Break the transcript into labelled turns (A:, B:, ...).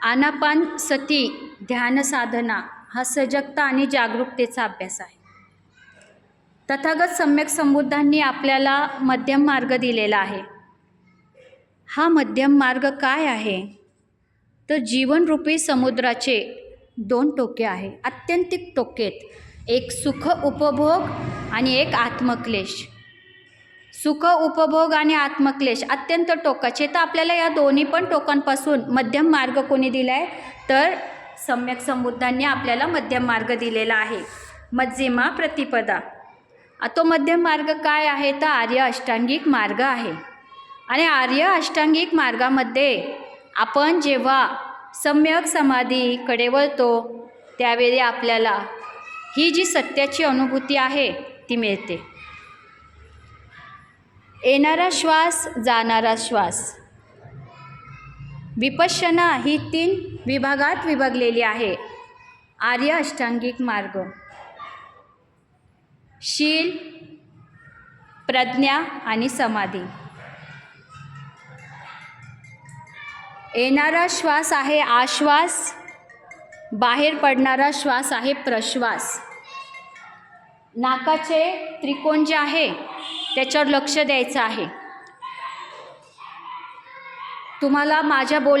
A: आनापानसती ध्यान साधना हा सजगता आणि जागरूकतेचा अभ्यास आहे. तथागत सम्यक संबुद्धांनी आपल्याला मध्यम मार्ग दिलेला आहे. हा मध्यम मार्ग काय आहे? तर जीवनरूपी समुद्राचे 2 टोके आहे, आत्यंतिक टोकेत. एक सुख उपभोग आणि एक आत्मक्लेश. सुख उपभोग आणि आत्मक्लेश अत्यंत टोकाचे. तर आपल्याला या दोन्ही पण टोकांपासून मध्यम मार्ग कोणी दिला आहे? तर सम्यक संबुद्धांनी आपल्याला मध्यम मार्ग दिलेला आहे, मज्जिमा प्रतिपदा. तो मध्यम मार्ग काय आहे? तर आर्य अष्टांगिक मार्ग आहे. आणि आर्य अष्टांगिक मार्गामध्ये आपण जेव्हा सम्यक समाधीकडे वळतो त्यावेळी आपल्याला ही जी सत्याची अनुभूती आहे ती मिळते. येणारा श्वास, जाणारा श्वास. विपश्यना ही 3 विभागात विभागलेली आहे. आर्य अष्टांगिक मार्ग, शील, प्रज्ञा आणि समाधी. येणारा श्वास आहे आश्वास, बाहेर पडणारा श्वास आहे प्रश्वास. नाकाचे त्रिकोण जे आहे त्याच्यावर लक्ष द्यायचं आहे. तुम्हाला माझ्या